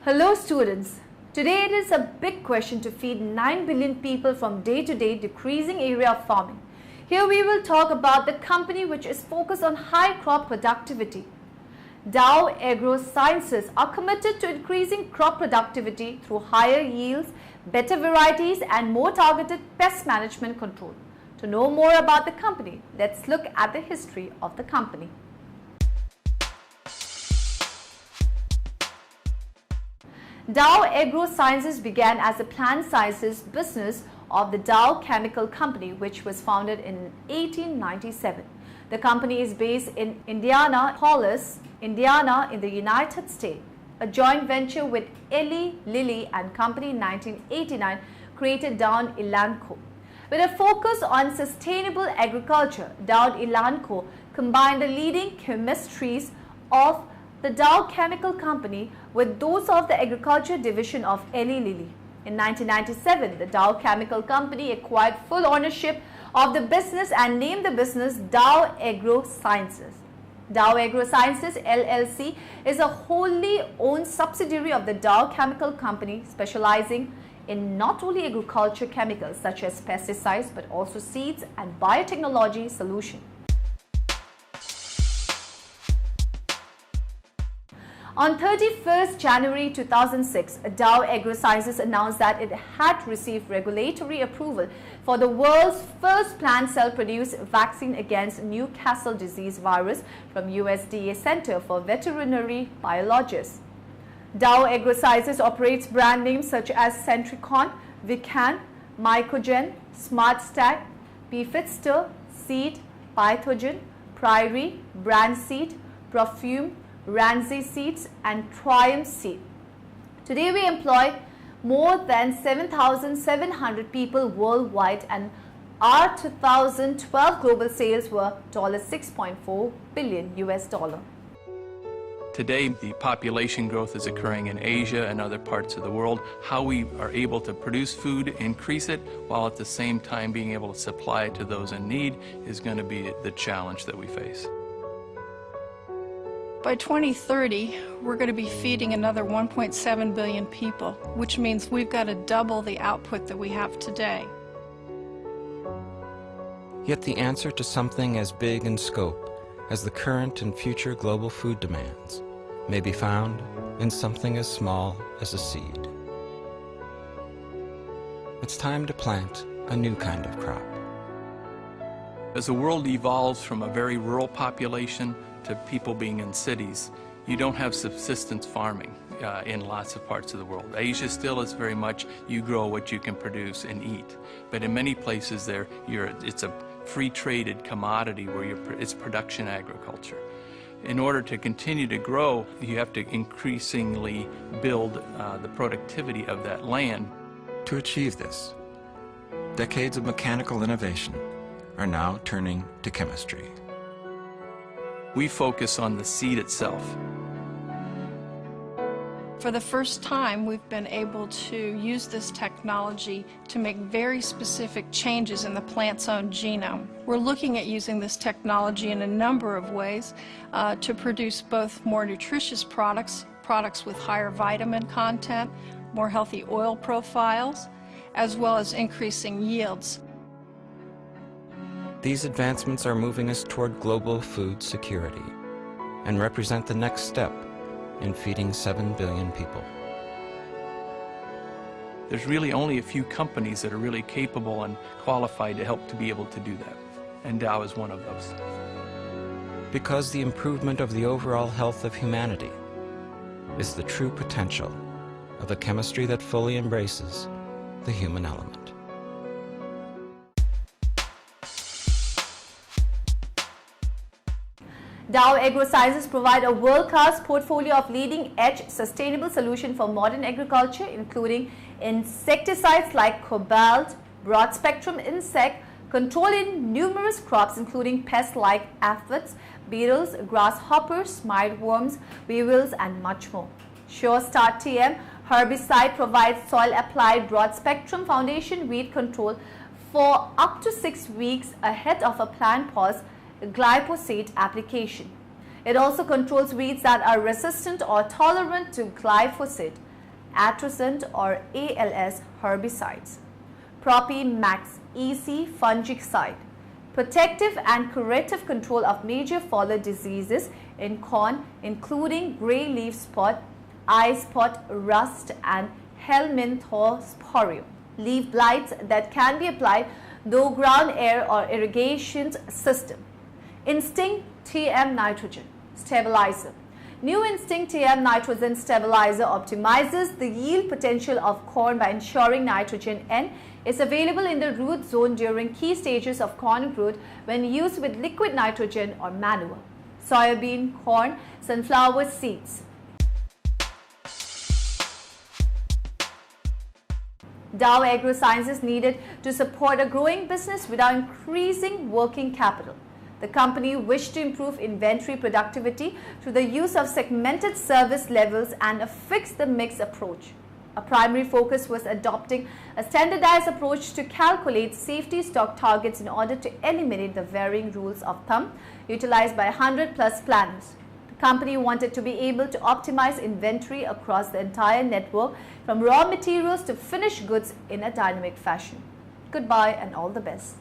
Hello students. Today it is a big question to feed 9 billion people from day-to-day decreasing area of farming. Here we will talk about the company which is focused on high crop productivity. Dow Agro Sciences are committed to increasing crop productivity through higher yields, better varieties and more targeted pest management control. To know more about the company, let's look at the history of the company. Dow Agro Sciences began as a plant sciences business of the Dow Chemical Company, which was founded in 1897. The company is based in Indianapolis, Indiana in the United States. A joint venture with Eli Lilly and Company in 1989 created Dow Elanco. With a focus on sustainable agriculture, Dow Elanco combined the leading chemistries of the Dow Chemical Company with those of the agriculture division of Eli Lilly. In 1997, the Dow Chemical Company acquired full ownership of the business and named the business Dow Agro Sciences. Dow Agro Sciences LLC is a wholly owned subsidiary of the Dow Chemical Company, specializing in not only agriculture chemicals such as pesticides but also seeds and biotechnology solutions. On 31st January 2006, Dow Agro Sciences announced that it had received regulatory approval for the world's first plant cell-produced vaccine against Newcastle disease virus from USDA Center for Veterinary Biologists. Dow Agro Sciences operates brand names such as Centricon, Vican, Mycogen, SmartStack, Befitster, Seed, Pythogen, Prairie, Brand Seed, Perfume, Ramsey Seeds and Triumph Seed. Today we employ more than 7,700 people worldwide, and our 2012 global sales were $6.4 billion US. Today, the population growth is occurring in Asia and other parts of the world. How we are able to produce food, increase it, while at the same time being able to supply it to those in need is going to be the challenge that we face. By 2030, we're going to be feeding another 1.7 billion people, which means we've got to double the output that we have today. Yet the answer to something as big in scope as the current and future global food demands may be found in something as small as a seed. It's time to plant a new kind of crop. As the world evolves from a very rural population to people being in cities, you don't have subsistence farming in lots of parts of the world. Asia still is very much you grow what you can produce and eat. But in many places there, it's a free traded commodity where it's production agriculture. In order to continue to grow, you have to increasingly build the productivity of that land. To achieve this, decades of mechanical innovation are now turning to chemistry. We focus on the seed itself. For the first time, we've been able to use this technology to make very specific changes in the plant's own genome. We're looking at using this technology in a number of ways to produce both more nutritious products with higher vitamin content, more healthy oil profiles, as well as increasing yields. These advancements are moving us toward global food security and represent the next step in feeding 7 billion people. There's really only a few companies that are really capable and qualified to help to be able to do that, and Dow is one of those. Because the improvement of the overall health of humanity is the true potential of a chemistry that fully embraces the human element. Dow Agro Sciences provide a world-class portfolio of leading-edge sustainable solutions for modern agriculture, including insecticides like cobalt, broad-spectrum insect control in numerous crops, including pests like aphids, beetles, grasshoppers, mildworms, weevils, and much more. Sure Start TM herbicide provides soil-applied broad-spectrum foundation weed control for up to 6 weeks ahead of a plant pause glyphosate application. It also controls weeds that are resistant or tolerant to glyphosate. atrazine or ALS herbicides. Propi-Max EC fungicide. Protective and curative control of major foliar diseases in corn, including gray leaf spot, eye spot, rust, and helminthosporium. Leaf blights that can be applied through ground air or irrigation system. Instinct TM nitrogen stabilizer. New Instinct TM nitrogen stabilizer optimizes the yield potential of corn by ensuring nitrogen N is available in the root zone during key stages of corn growth when used with liquid nitrogen or manual. Soybean, corn, sunflower seeds. Dow Agro Sciences needed to support a growing business without increasing working capital. The company wished to improve inventory productivity through the use of segmented service levels and a fix-the-mix approach. A primary focus was adopting a standardized approach to calculate safety stock targets in order to eliminate the varying rules of thumb utilized by 100+ planners. The company wanted to be able to optimize inventory across the entire network from raw materials to finished goods in a dynamic fashion. Goodbye and all the best.